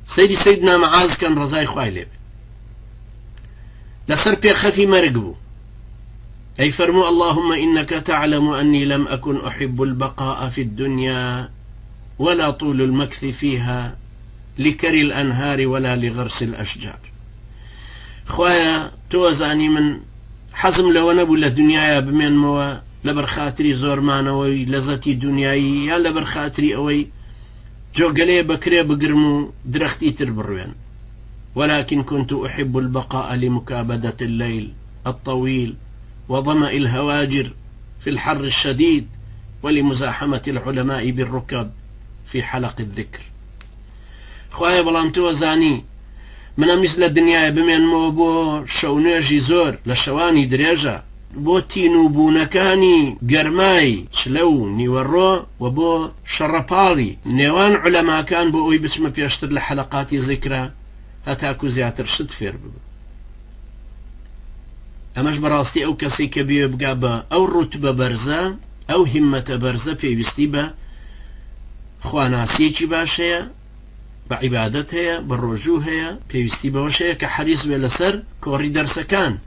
سيدنا معاذ كان رضاي خوالب لسر بيخفي مرقبو أي فرمو اللهم إنك تعلم أني لم أكن أحب البقاء في الدنيا ولا طول المكث فيها لكري الأنهار ولا لغرس الأشجار. خوايا توزاني من حزم لو نبو لدنيايا بمن موا لبر خاطري زور مانوي لزتي دنياي يا لبر خاطري أوي جوغلي بكري بقرمو درختي تربروين، ولكن كنت أحب البقاء لمكابدة الليل الطويل وظمأ الهواجر في الحر الشديد ولمزاحمة العلماء بالركب في حلق الذكر. خوايا بلام توزاني من مثل الدنيا بمن مو بو شونيجي زور لشواني دريجة بو تينو بونكاني قرماي شلو نيورو وبو شرپالي نيوان علماء كان بو اوي بسم بيشتر لحلقات ذكرى هتاكو زياتر شد فير ببو. اماش براستي او كسي كبير بقى او رتبة برزة او همة برزة بيوستي با خواناسيكي باش هيا بعبادت هيا بالرجوع هيا بيوستي باش هيا كحريص بلسر كوري درسكان